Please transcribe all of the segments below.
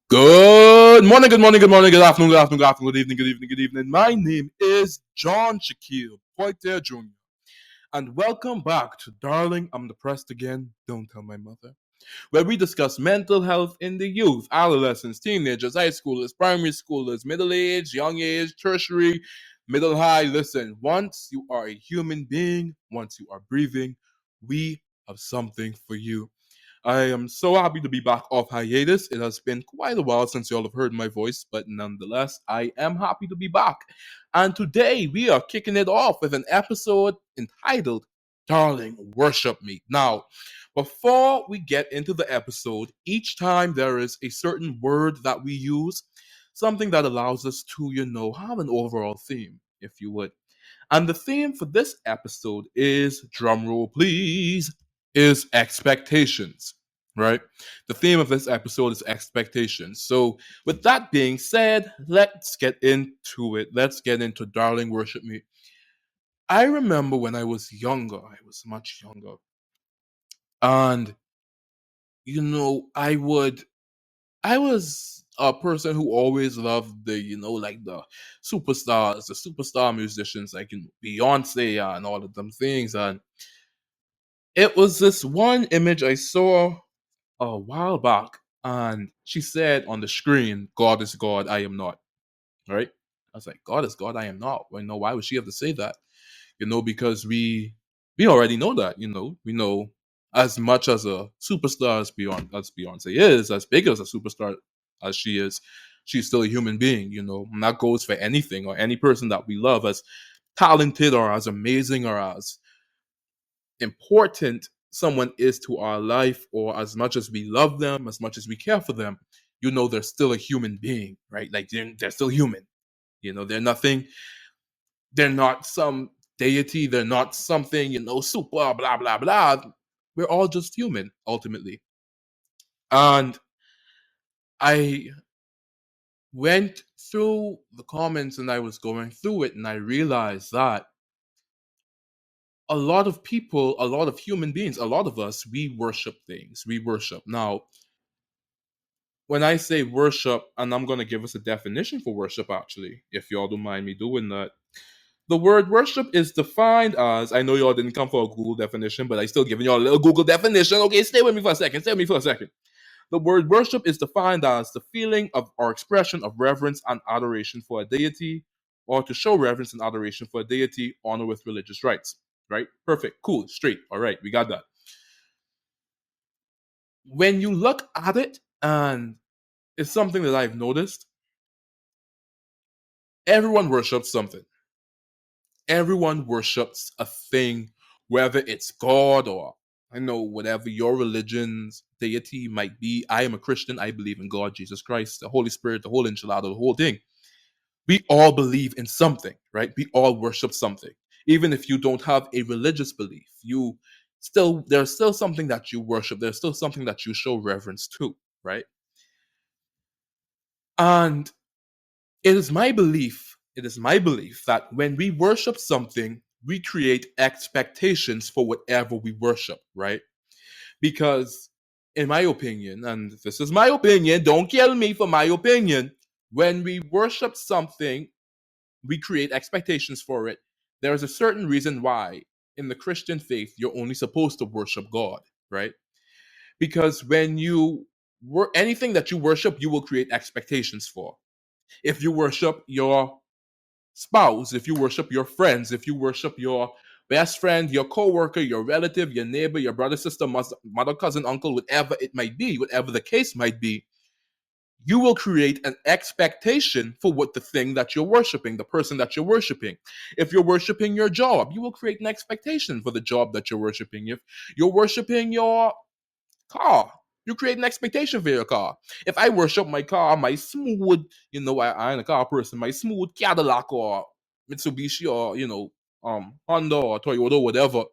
Good morning, good morning, good morning, good afternoon, good afternoon, good afternoon, good evening, good evening, good evening. My name is John Shaquille Poitier Jr. And welcome back to Darling, I'm Depressed Again, Don't Tell My Mother, where we discuss mental health in the youth, adolescents, teenagers, high schoolers, primary schoolers, middle age, young age, tertiary, middle high. Listen, once you are a human being, once you are breathing, we have something for you. I am so happy to be back off hiatus. It has been quite a while since you all have heard my voice, but nonetheless, I am happy to be back. And today we are kicking it off with an episode entitled Darling, Worship Me. Now, before we get into the episode, each time there is a certain word that we use, something that allows us to, have an overall theme, if you would. And the theme for this episode is, drumroll please, is expectations, right? The theme of this episode is expectations. So, with that being said, let's get into it. Let's get into Darling Worship Me. I remember when I was younger, I was much younger, and I was a person who always loved like the superstar musicians, like Beyonce and all of them things. And it was this one image I saw a while back, and she said on the screen, "God is God, I am not." Right? I was like, "God is God, I am not." Well, why would she have to say that? Because we already know that. We know as much as a superstar as Beyonce is, as big as a superstar as she is, she's still a human being. And that goes for anything or any person that we love, as talented or as amazing or as important someone is to our life, or as much as we love them, as much as we care for them, they're still a human being, right? Like they're still human. They're nothing, they're not some deity, they're not something, super, blah, blah, blah. We're all just human, ultimately. And I went through the comments and I was going through it, and I realized that a lot of people, a lot of human beings, a lot of us, we worship things. We worship. Now, when I say worship, and I'm going to give us a definition for worship, actually, if y'all don't mind me doing that. The word worship is defined as, I know y'all didn't come for a Google definition, but I still giving y'all a little Google definition. Okay, stay with me for a second. Stay with me for a second. The word worship is defined as the feeling of or expression of reverence and adoration for a deity, or to show reverence and adoration for a deity, honor with religious rites. Right? Perfect. Cool. Straight. All right. We got that. When you look at it, and it's something that I've noticed, everyone worships something. Everyone worships a thing, whether it's God or whatever your religion's deity might be. I am a Christian. I believe in God, Jesus Christ, the Holy Spirit, the whole enchilada, the whole thing. We all believe in something, right? We all worship something. Even if you don't have a religious belief, there's still something that you worship. There's still something that you show reverence to, right? And it is my belief that when we worship something, we create expectations for whatever we worship, right? Because, in my opinion, and this is my opinion, don't kill me for my opinion, when we worship something, we create expectations for it. There is a certain reason why in the Christian faith you're only supposed to worship God, right? Because when you anything that you worship, you will create expectations for. If you worship your spouse, if you worship your friends, if you worship your best friend, your coworker, your relative, your neighbor, your brother, sister, mother, cousin, uncle, whatever it might be, whatever the case might be, you will create an expectation for what the thing that you're worshiping, the person that you're worshiping. If you're worshiping your job, you will create an expectation for the job that you're worshiping. If you're worshiping your car, you create an expectation for your car. If I worship my car, my smooth, I ain't a car person, my smooth Cadillac or Mitsubishi or, Honda or Toyota or whatever,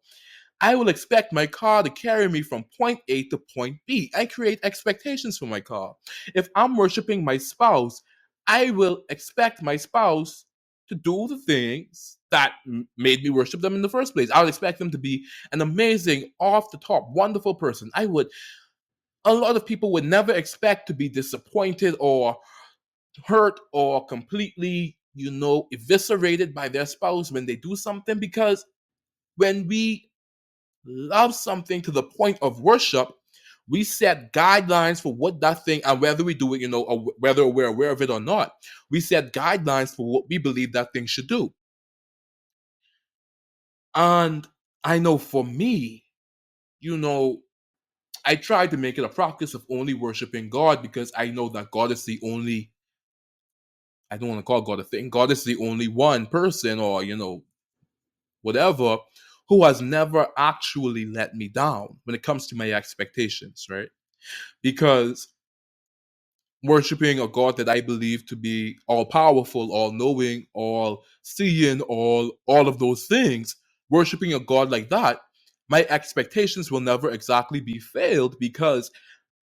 I will expect my car to carry me from point A to point B. I create expectations for my car. If I'm worshiping my spouse, I will expect my spouse to do the things that made me worship them in the first place. I would expect them to be an amazing, off the top, wonderful person. I would A lot of people would never expect to be disappointed or hurt or completely, eviscerated by their spouse when they do something, because when we love something to the point of worship, we set guidelines for what that thing, and whether we do it, or whether we're aware of it or not, we set guidelines for what we believe that thing should do. And I know for me, you know, I try to make it a practice of only worshiping God, because I know that God is the only, I don't want to call God a thing, God is the only one person, or, whatever, who has never actually let me down when it comes to my expectations, right? Because worshiping a God that I believe to be all powerful, all knowing, all seeing, all of those things, worshiping a God like that, my expectations will never exactly be failed, because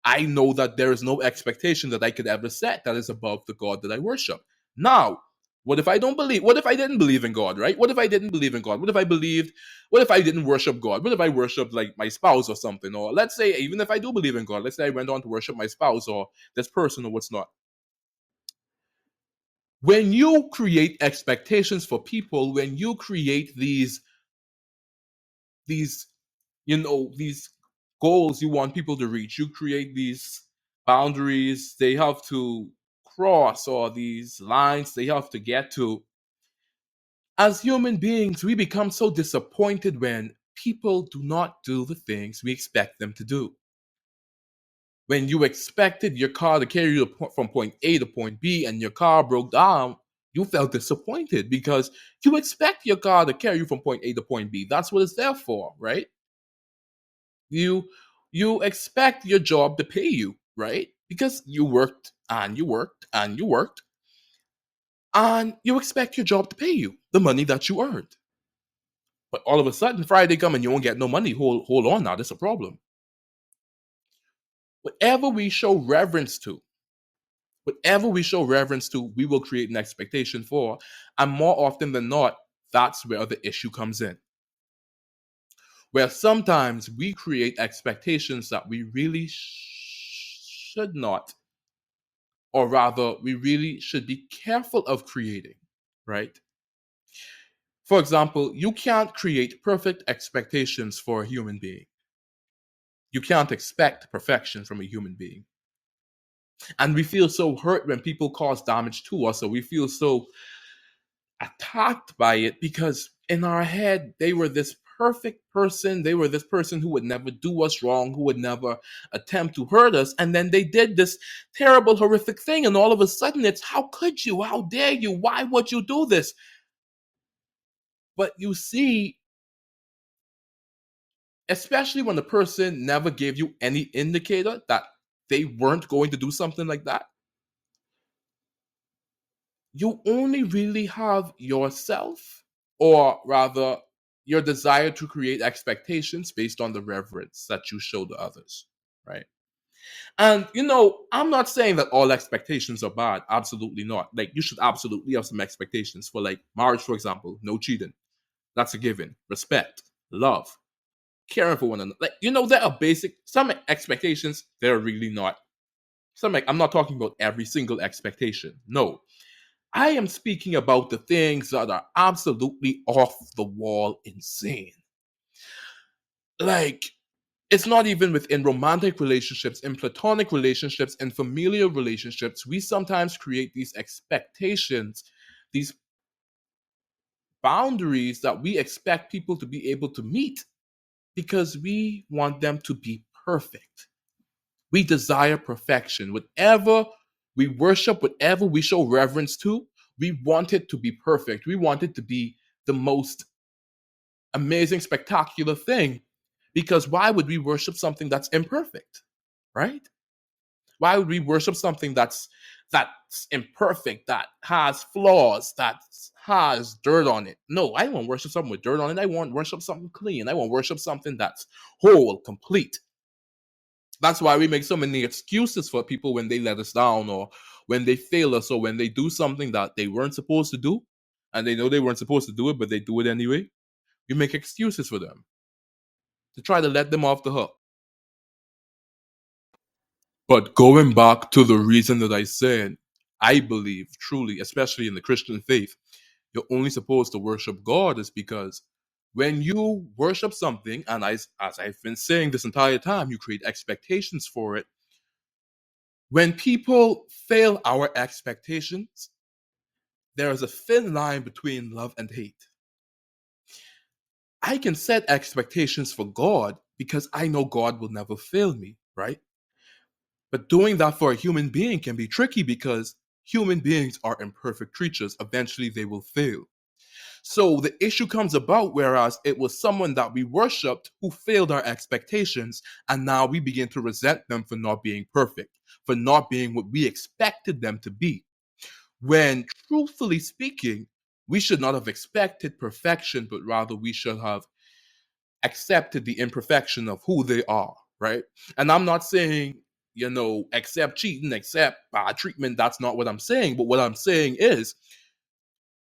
I know that there is no expectation that I could ever set that is above the God that I worship. Now, what if I don't believe? What if I didn't believe in God, right? What if I didn't believe in God? What if I believed? What if I didn't worship God? What if I worshiped like my spouse or something? Or let's say, even if I do believe in God, let's say I went on to worship my spouse or this person or what's not. When you create expectations for people, when you create these these goals you want people to reach, you create these boundaries they have to cross, or these lines they have to get to. As human beings, we become so disappointed when people do not do the things we expect them to do. When you expected your car to carry you from point A to point B and your car broke down, you felt disappointed, because you expect your car to carry you from point A to point B. That's what it's there for, right? You expect your job to pay you, right? Because you worked and you worked and you worked, and you expect your job to pay you the money that you earned. But all of a sudden, Friday come and you won't get no money. Hold on now, that's a problem. Whatever we show reverence to, whatever we show reverence to, we will create an expectation for. And more often than not, that's where the issue comes in. Where sometimes we create expectations that we really should not, or rather, we really should be careful of creating, right? For example, you can't create perfect expectations for a human being. You can't expect perfection from a human being. And we feel so hurt when people cause damage to us, or we feel so attacked by it, because in our head, they were this perfect person. They were this person who would never do us wrong, who would never attempt to hurt us. And then they did this terrible, horrific thing. And all of a sudden, it's how could you? How dare you? Why would you do this? But you see, especially when the person never gave you any indicator that they weren't going to do something like that, you only really have yourself, or rather, your desire to create expectations based on the reverence that you show to others, right? And I'm not saying that all expectations are bad. Absolutely not. Like, you should absolutely have some expectations for, like, marriage, for example. No cheating. That's a given. Respect, love, caring for one another. Like, there are basic, some expectations, they're really not. Some, like, I'm not talking about every single expectation. No. I am speaking about the things that are absolutely off the wall insane. Like, it's not even within romantic relationships, in platonic relationships, in familial relationships. We sometimes create these expectations, these boundaries that we expect people to be able to meet, because we want them to be perfect. We desire perfection. Whatever we worship, whatever we show reverence to, we want it to be perfect. We want it to be the most amazing, spectacular thing. Because why would we worship something that's imperfect? Right? Why would we worship something that's imperfect, that has flaws, that has dirt on it? No, I won't worship something with dirt on it. I want worship something clean. I want worship something that's whole, complete. That's why we make so many excuses for people when they let us down, or when they fail us, or when they do something that they weren't supposed to do, and they know they weren't supposed to do it, but they do it anyway. We make excuses for them to try to let them off the hook. But going back to the reason that I said, I believe truly, especially in the Christian faith, you're only supposed to worship God is because when you worship something, and as I've been saying this entire time, you create expectations for it. When people fail our expectations, there is a thin line between love and hate. I can set expectations for God because I know God will never fail me, right? But doing that for a human being can be tricky because human beings are imperfect creatures. Eventually, they will fail. So the issue comes about whereas it was someone that we worshiped who failed our expectations, and now we begin to resent them for not being perfect, for not being what we expected them to be. When truthfully speaking, we should not have expected perfection, but rather we should have accepted the imperfection of who they are, right? And I'm not saying, accept cheating, accept bad treatment. That's not what I'm saying. But what I'm saying is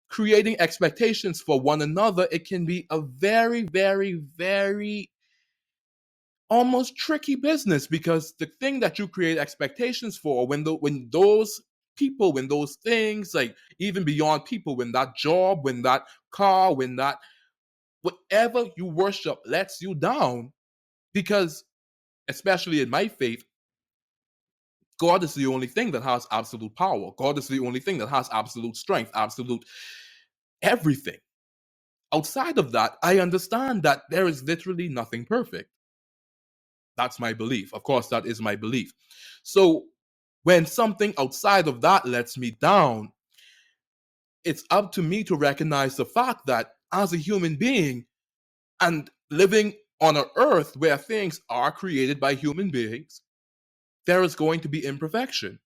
creating expectations for one another. It can be a very, very, very almost tricky business because the thing that you create expectations for, when those people, when those things, like even beyond people, when that job, when that car, when that whatever you worship lets you down, because especially in my faith, God is the only thing that has absolute power. God is the only thing that has absolute strength, absolute everything. Outside of that, I understand that there is literally nothing perfect. That's my belief. Of course, that is my belief. So when something outside of that lets me down, it's up to me to recognize the fact that as a human being and living on an earth where things are created by human beings, there is going to be imperfection.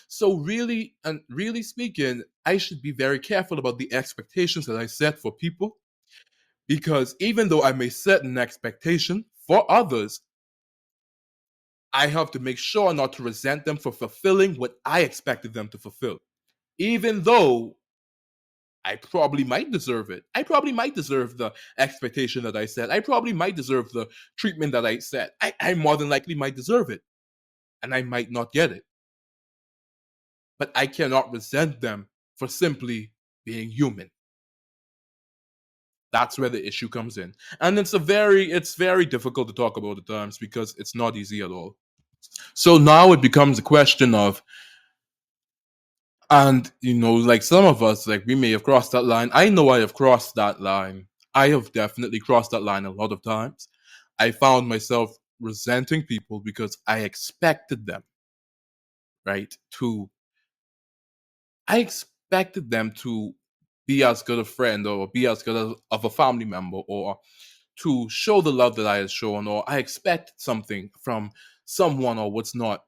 So really, and really speaking, I should be very careful about the expectations that I set for people, because even though I may set an expectation for others, I have to make sure not to resent them for fulfilling what I expected them to fulfill. Even though I probably might deserve it. I probably might deserve the expectation that I set. I probably might deserve the treatment that I set. I more than likely might deserve it. And I might not get it. But I cannot resent them for simply being human. That's where the issue comes in. And it's very difficult to talk about at times because it's not easy at all. So now it becomes a question of, and like some of us, like we may have crossed that line. I know I have crossed that line. I have definitely crossed that line a lot of times. I found myself resenting people because I expected them, right? I expected them to be as good a friend or be as good of a family member, or to show the love that I had shown, or I expected something from someone or what's not,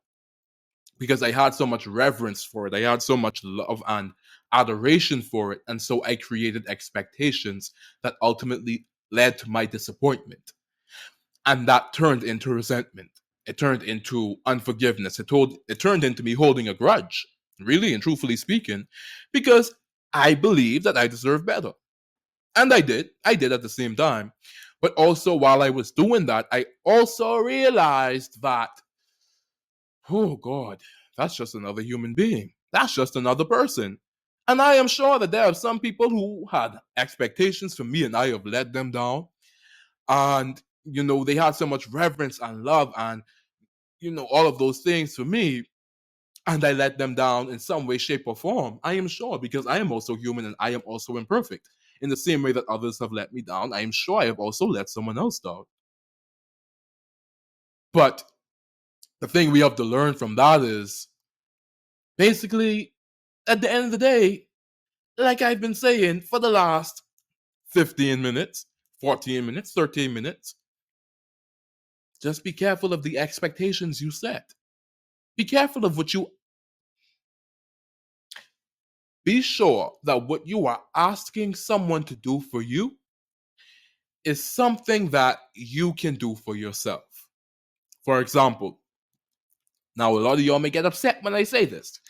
because I had so much reverence for it. I had so much love and adoration for it. And so I created expectations that ultimately led to my disappointment. And that turned into resentment. It turned into unforgiveness. It turned into me holding a grudge, really and truthfully speaking, because I believed that I deserved better. And I did. I did at the same time. But also, while I was doing that, I also realized that, oh God, that's just another human being. That's just another person. And I am sure that there are some people who had expectations for me and I have let them down. And, they had so much reverence and love and, all of those things for me. And I let them down in some way, shape, or form. I am sure, because I am also human and I am also imperfect. In the same way that others have let me down, I am sure I have also let someone else down. But the thing we have to learn from that is basically, at the end of the day, like I've been saying for the last 15 minutes, 14 minutes, 13 minutes, just be careful of the expectations you set. Be careful of what you be sure that what you are asking someone to do for you is something that you can do for yourself. For example, now a lot of y'all may get upset when I say this,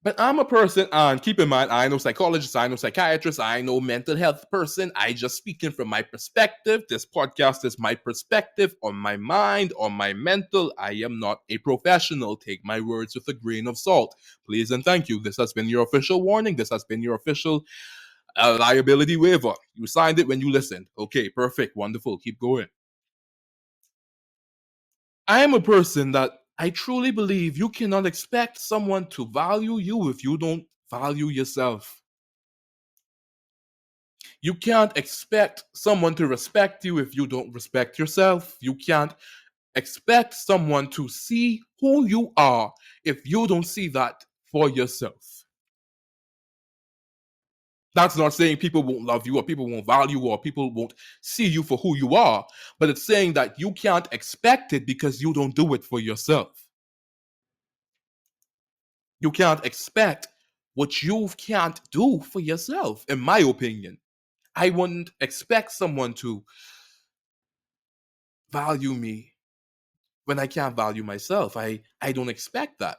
But I'm a person, and keep in mind, I know psychologists, I know psychiatrists, I know mental health person. I just speaking from my perspective. This podcast is my perspective on my mind, on my mental. I am not a professional. Take my words with a grain of salt. Please and thank you. This has been your official warning. This has been your official liability waiver. You signed it when you listened. Okay, perfect, wonderful. Keep going. I am a person that I truly believe you cannot expect someone to value you if you don't value yourself. You can't expect someone to respect you if you don't respect yourself. You can't expect someone to see who you are if you don't see that for yourself. That's not saying people won't love you or people won't value you or people won't see you for who you are, but it's saying that you can't expect it because you don't do it for yourself. You can't expect what you can't do for yourself, in my opinion. I wouldn't expect someone to value me when I can't value myself. I don't expect that.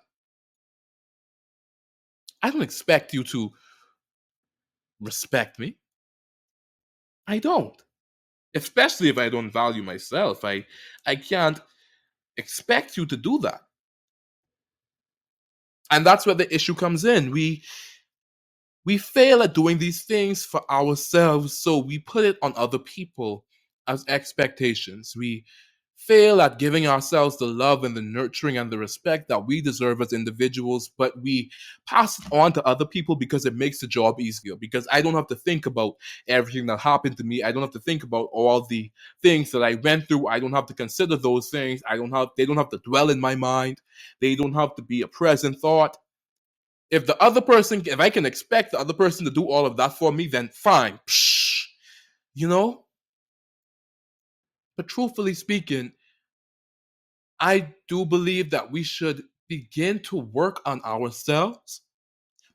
I don't expect you to respect me. I don't. Especially if I don't value myself. I can't expect you to do that. And that's where the issue comes in. We fail at doing these things for ourselves, so we put it on other people as expectations. We fail at giving ourselves the love and the nurturing and the respect that we deserve as individuals, but we pass it on to other people because it makes the job easier. Because I don't have to think about everything that happened to me. I don't have to think about all the things that I went through. I don't have to consider those things. They don't have to dwell in my mind. They don't have to be a present thought. If I can expect the other person to do all of that for me, then fine. Psh, you know? But truthfully speaking, I do believe that we should begin to work on ourselves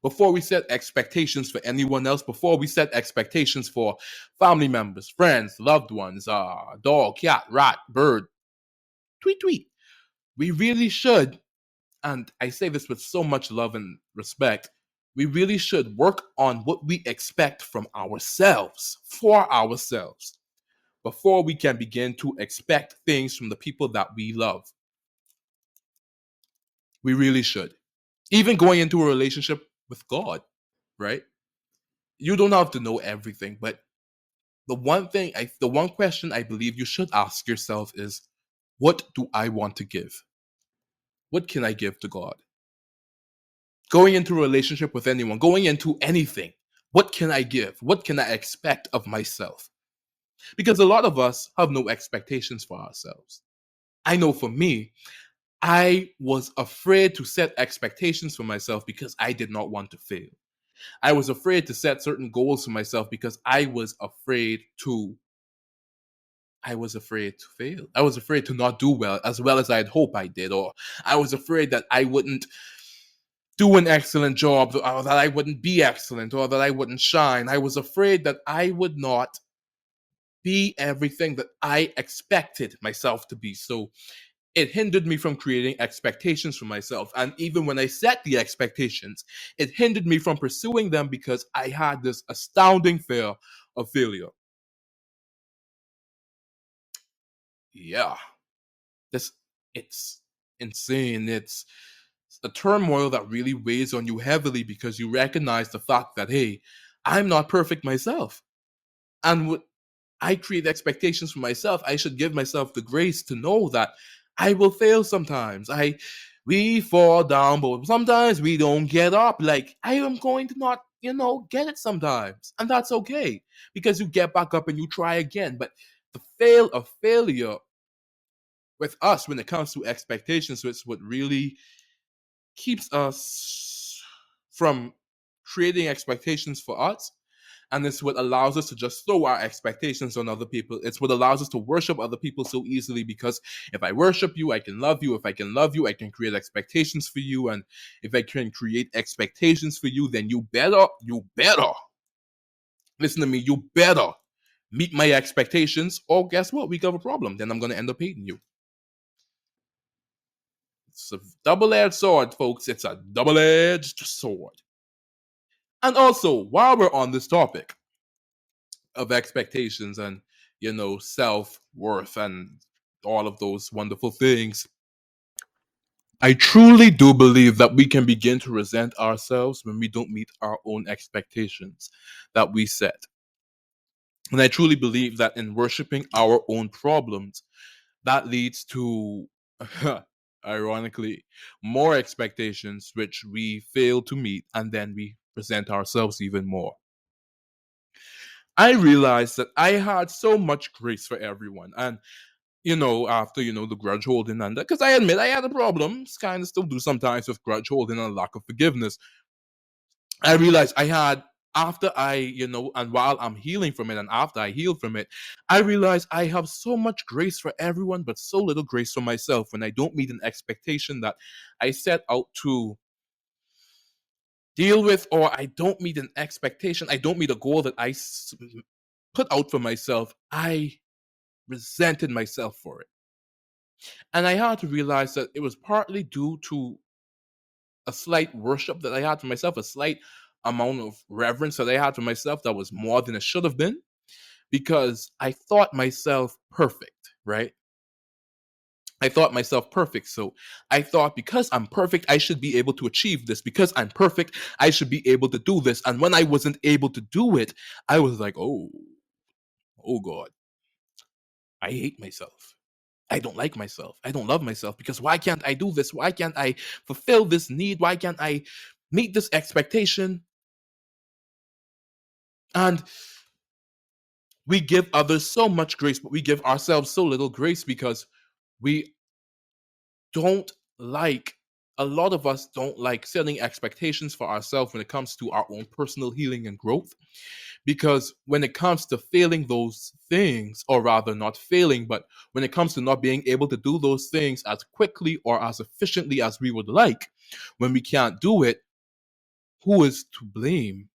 before we set expectations for anyone else, before we set expectations for family members, friends, loved ones, dog, cat, rat, bird, tweet, tweet. We really should, and I say this with so much love and respect, we really should work on what we expect from ourselves, for ourselves, before we can begin to expect things from the people that we love. We really should. Even going into a relationship with God, right? You don't have to know everything, but the one question I believe you should ask yourself is, what do I want to give? What can I give to God? Going into a relationship with anyone, going into anything, what can I give? What can I expect of myself? Because a lot of us have no expectations for ourselves. I know for me, I was afraid to set expectations for myself because I did not want to fail. I was afraid to set certain goals for myself because I was afraid to fail. I was afraid to not do well as I'd hope I did, or I was afraid that I wouldn't do an excellent job, or that I wouldn't be excellent, or that I wouldn't shine. I was afraid that I would not be everything that I expected myself to be. So it hindered me from creating expectations for myself. And even when I set the expectations, it hindered me from pursuing them because I had this astounding fear of failure. Yeah, this it's insane. It's a turmoil that really weighs on you heavily because you recognize the fact that, hey, I'm not perfect myself. And I create expectations for myself, I should give myself the grace to know that I will fail sometimes. We fall down, but sometimes we don't get up. Like I am going to not, get it sometimes. And that's okay. Because you get back up and you try again. But the failure with us when it comes to expectations is what really keeps us from creating expectations for us, and it's what allows us to just throw our expectations on other people. It's what allows us to worship other people so easily, because if I worship you, I can love you. If I can love you, I can create expectations for you. And if I can create expectations for you, then you better, listen to me, you better meet my expectations, or guess what? We got a problem. Then I'm going to end up hating you. It's a double-edged sword, folks. It's a double-edged sword. And also, while we're on this topic of expectations and, self-worth and all of those wonderful things, I truly do believe that we can begin to resent ourselves when we don't meet our own expectations that we set. And I truly believe that in worshiping our own problems, that leads to, ironically, more expectations which we fail to meet, and then we resent ourselves even more. I realized that I had so much grace for everyone. And, after, the grudge holding and that, because I admit I had a problem, kind of still do sometimes with grudge holding and lack of forgiveness. I realized I had, after I, and while I'm healing from it and after I healed from it, I realized I have so much grace for everyone, but so little grace for myself when I don't meet an expectation that I set out to deal with, or I don't meet an expectation, I don't meet a goal that put out for myself. I resented myself for it. And I had to realize that it was partly due to a slight worship that I had for myself, a slight amount of reverence that I had for myself that was more than it should have been, because I thought myself perfect, right? I thought myself perfect. So I thought, because I'm perfect, I should be able to achieve this. Because I'm perfect, I should be able to do this. And when I wasn't able to do it, I was like, oh God, I hate myself. I don't like myself. I don't love myself, because why can't I do this? Why can't I fulfill this need? Why can't I meet this expectation? And we give others so much grace, but we give ourselves so little grace, because we don't like, a lot of us don't like setting expectations for ourselves when it comes to our own personal healing and growth. Because when it comes to failing those things, or rather not failing, but when it comes to not being able to do those things as quickly or as efficiently as we would like, when we can't do it, who is to blame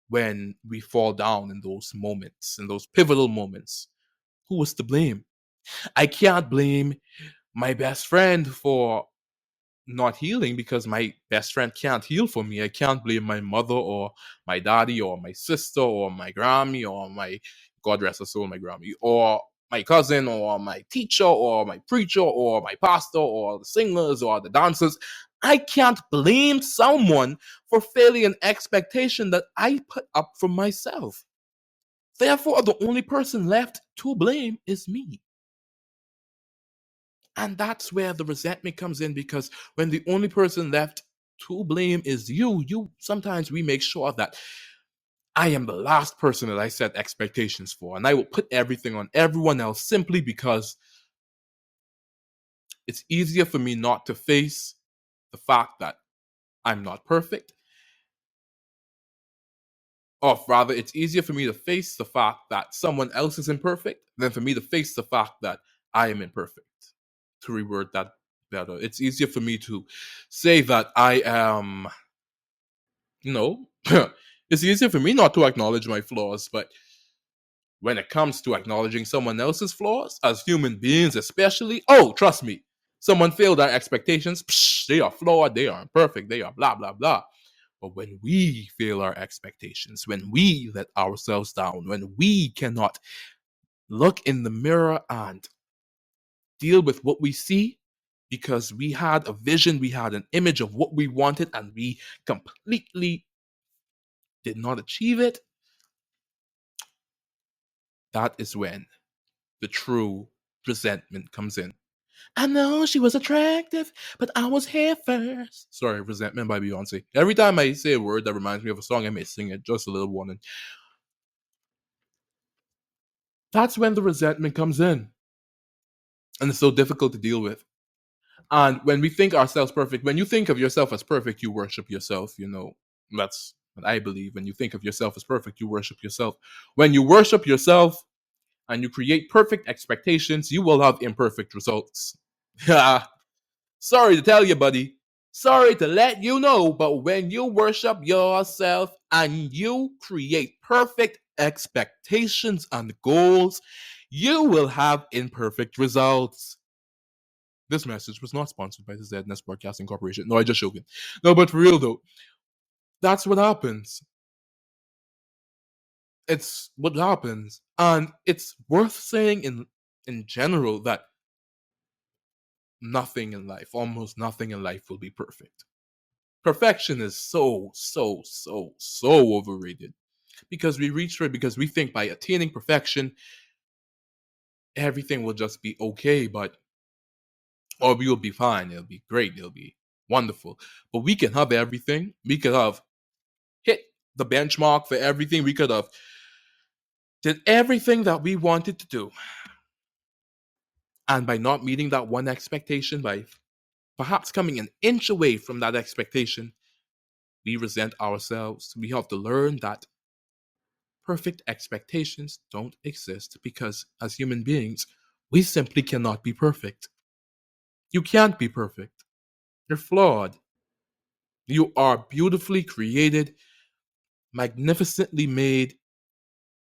when we fall down in those moments, in those pivotal moments? Who is to blame? I can't blame my best friend for not healing, because my best friend can't heal for me. I can't blame my mother or my daddy or my sister or my Grammy or my, God rest her soul, my Grammy, or my cousin or my teacher or my preacher or my pastor or the singers or the dancers. I can't blame someone for failing an expectation that I put up for myself. Therefore, the only person left to blame is me. And that's where the resentment comes in, because when the only person left to blame is you sometimes we make sure that I am the last person that I set expectations for, and I will put everything on everyone else, simply because it's easier for me not to face the fact that I'm not perfect. Or rather, it's easier for me to face the fact that someone else is imperfect than for me to face the fact that I am imperfect. To reword that better, it's easier for me to say that I am, you know, it's easier for me not to acknowledge my flaws, but when it comes to acknowledging someone else's flaws, as human beings especially, oh, trust me, someone failed our expectations, psh, they are flawed, they are imperfect, they are blah, blah, blah. But when we fail our expectations, when we let ourselves down, when we cannot look in the mirror and deal with what we see, because we had a vision, we had an image of what we wanted, and we completely did not achieve it, that is when the true resentment comes in. I know she was attractive, but I was here first. Sorry, Resentment by Beyonce. Every time I say a word that reminds me of a song, I may sing it. Just a little warning. That's when the resentment comes in. And it's so difficult to deal with. And when we think ourselves perfect, when you think of yourself as perfect, you worship yourself. That's what I believe. When you think of yourself as perfect, you worship yourself. When you worship yourself and you create perfect expectations, you will have imperfect results. Sorry to tell you, buddy. Sorry to let you know, but when you worship yourself and you create perfect expectations and goals, you will have imperfect results. This message was not sponsored by the Zedness Broadcasting Corporation. No, I just joking. No, but for real though, that's what happens. It's what happens, and it's worth saying in general that nothing in life, almost nothing in life, will be perfect. Perfection is so overrated because we reach for it because we think by attaining perfection, everything will just be okay, but or we will be fine. It'll be great. It'll be wonderful. But we can have everything. We could have hit the benchmark for everything. We could have did everything that we wanted to do. And by not meeting that one expectation, by perhaps coming an inch away from that expectation, we resent ourselves. We have to learn that perfect expectations don't exist because as human beings, we simply cannot be perfect. You can't be perfect. You're flawed. You are beautifully created, magnificently made,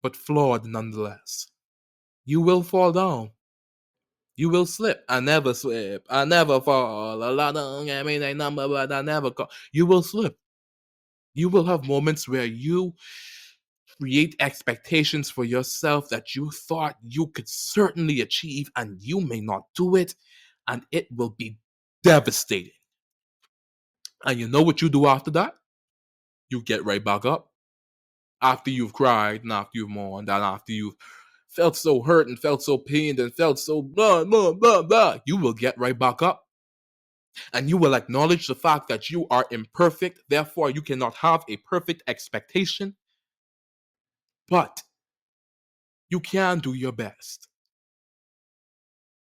but flawed nonetheless. You will fall down. You will slip. I never slip. I never fall. A lot of I mean a number, but I never call. You will slip. You will have moments where you create expectations for yourself that you thought you could certainly achieve, and you may not do it, and it will be devastating. And you know what you do after that? You get right back up. After you've cried, and after you've mourned, and after you've felt so hurt and felt so pained and felt so blah, blah, blah, blah, you will get right back up. And you will acknowledge the fact that you are imperfect. Therefore, you cannot have a perfect expectation. But you can do your best.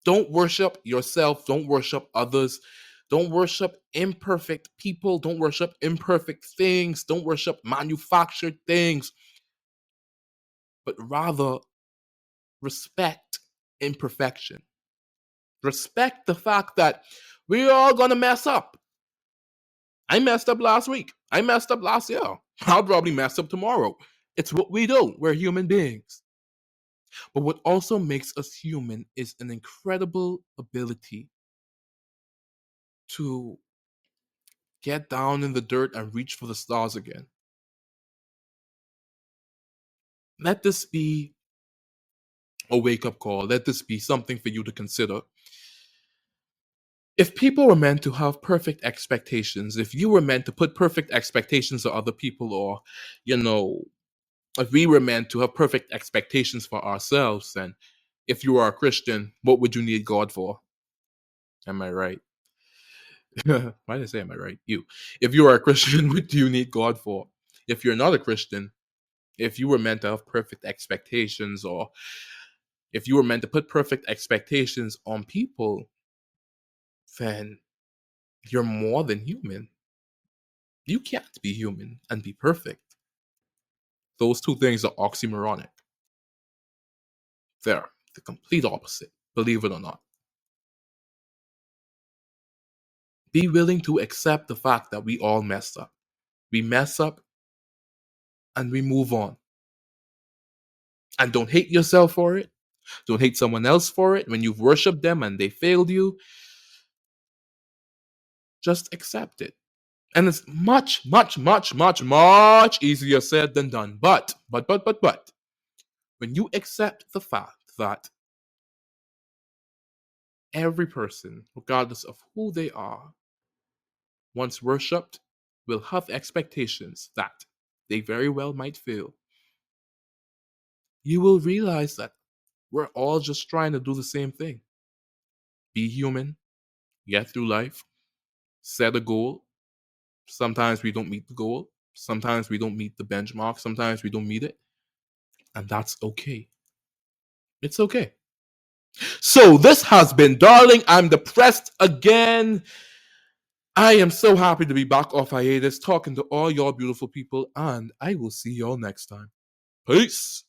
Don't worship yourself. Don't worship others. Don't worship imperfect people. Don't worship imperfect things. Don't worship manufactured things. But rather respect imperfection. Respect the fact that we're all going to mess up. I messed up last week. I messed up last year. I'll probably mess up tomorrow. It's what we do. We're human beings. But what also makes us human is an incredible ability to get down in the dirt and reach for the stars again. Let this be a wake up call. Let this be something for you to consider. If people were meant to have perfect expectations, if you were meant to put perfect expectations on other people, or, if we were meant to have perfect expectations for ourselves, then if you are a Christian, what would you need God for? Am I right? Why did I say am I right? You. If you are a Christian, what do you need God for? If you're not a Christian, if you were meant to have perfect expectations, or if you were meant to put perfect expectations on people, then you're more than human. You can't be human and be perfect. Those two things are oxymoronic. They're the complete opposite, believe it or not. Be willing to accept the fact that we all messed up. We mess up and we move on. And don't hate yourself for it. Don't hate someone else for it. When you've worshipped them and they failed you, just accept it. And it's much, much, much, much, much easier said than done. But, when you accept the fact that every person, regardless of who they are, once worshipped, will have expectations that they very well might fail, you will realize that we're all just trying to do the same thing. Be human, get through life, set a goal. Sometimes we don't meet the goal. Sometimes we don't meet the benchmark. Sometimes we don't meet it. And that's okay. It's okay. So this has been Darling. I'm depressed again. I am so happy to be back off hiatus talking to all y'all beautiful people, and I will see y'all next time. Peace.